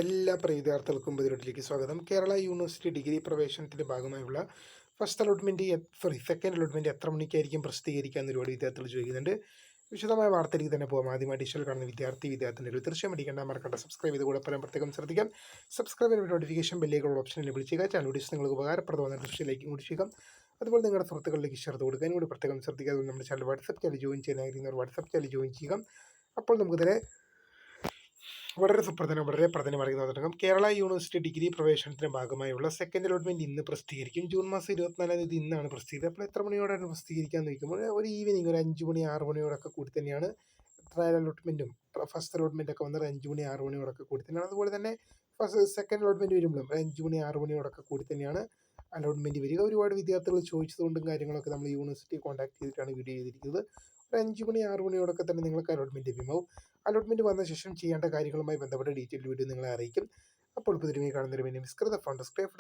എല്ലാ പ്രിയ വിദ്യാർത്ഥികൾക്കും പുതിയൊട്ടിലേക്ക് സ്വാഗതം. കേരള യൂണിവേഴ്സിറ്റി ഡിഗ്രി പ്രവേശനത്തിന്റെ ഭാഗമായുള്ള സെക്കൻഡ് അലോട്ട്മെന്റ് എത്ര മണിക്കായിരിക്കും പ്രസിദ്ധീകരിക്കുക എന്ന് ഒരുപാട് വിദ്യാർത്ഥികൾ ചോദിക്കുന്നുണ്ട്. വിശദമായ വാർത്തയിലേക്ക് തന്നെ പോകാം. ആദ്യമായി ഡിജിറ്റൽ കാണുന്ന വിദ്യാർത്ഥികൾ തീർച്ചയായും അടിക്കേണ്ട മറക്കണ്ട സബ്സ്ക്രൈബ് ചെയ്ത് കൂടെ പ്രത്യേകം ശ്രദ്ധിക്കാം. സബ്സ്ക്രൈബ് ചെയ്ത് നോട്ടിഫിക്കേഷൻ ബെല്ലേക്കുള്ള ഓപ്ഷൻ വിളിച്ചുക. ചാനൽ വീഡിയോസ് നിങ്ങൾക്ക് ഉപകാരപ്രദമായ ലൈക്കും കൂടി ചെയ്യുക. അതുപോലെ നിങ്ങളുടെ സുഹൃത്തുക്കളിലേക്ക് ഷെയർ ചെയ്ത് കൊടുക്കാൻ കൂടി പ്രത്യേകം ശ്രദ്ധിക്കുക. അതുപോലെ നമ്മുടെ ചാനൽ വാട്സ്ആപ്പ് ചാനൽ ജോയിൻ ചെയ്യാനായിരിക്കുന്നവർ വാട്സ്ആപ്പ് ചാനൽ ജോയിൻ ചെയ്യുക. അപ്പോൾ നമുക്കിതിനെ വളരെ പ്രധാനമായിരിക്കുന്ന തുടങ്ങാം. കേരള യൂണിവേഴ്സിറ്റി ഡിഗ്രി പ്രവേശനത്തിന്റെ ഭാഗമായുള്ള സെക്കൻഡ് അലോട്ട്മെന്റ് ഇന്ന് പ്രസിദ്ധീകരിക്കും. ജൂൺ മാസം 24 തീയതി ഇന്നാണ് പ്രസിദ്ധീകരിച്ചത്. അപ്പോൾ എത്ര മണിയോടാണ് പ്രസിദ്ധീകരിക്കാന്ന് ചോദിക്കുമ്പോൾ ഒരു ഈവനിങ് ഒരു 5 മണി 6 മണിയോടൊക്കെ കൂടി തന്നെയാണ് ട്രയൽ അലോട്ട്മെന്റും ഫസ്റ്റ് അലോട്ട്മെന്റ് ഒക്കെ വന്നത് 5 മണി 6 മണിയോടൊക്കെ കൂടി തന്നെയാണ്. അതുപോലെ തന്നെ സെക്കൻഡ് അലോട്ട്മെന്റ് വരുമ്പോഴും 5 മണി 6 മണിയോടൊക്കെ കൂടി തന്നെയാണ് അലോട്ട്മെന്റ് വരിക. ഒരുപാട് വിദ്യാർത്ഥികൾ ചോദിച്ചതുകൊണ്ടും കാര്യങ്ങളൊക്കെ നമ്മൾ യൂണിവേഴ്സിറ്റി കോൺടാക്ട് ചെയ്തിട്ടാണ് വീഡിയോ ചെയ്തിരിക്കുന്നത്. ഒരു 5 മണി 6 മണിയോടൊക്കെ തന്നെ നിങ്ങൾക്ക് അലോട്ട്മെന്റ് ലഭ്യമാവും. അലോട്ട്മെന്റ് വന്ന ശേഷം ചെയ്യേണ്ട കാര്യങ്ങളുമായി ബന്ധപ്പെട്ട ഡീറ്റെയിൽ വീഡിയോ നിങ്ങളെ അറിയിക്കും. അപ്പോൾ പുതിയ കാണുന്നതിന് വേണ്ടി മിസ്കൃത ഫോൺ സബ്സ്ക്രൈബ്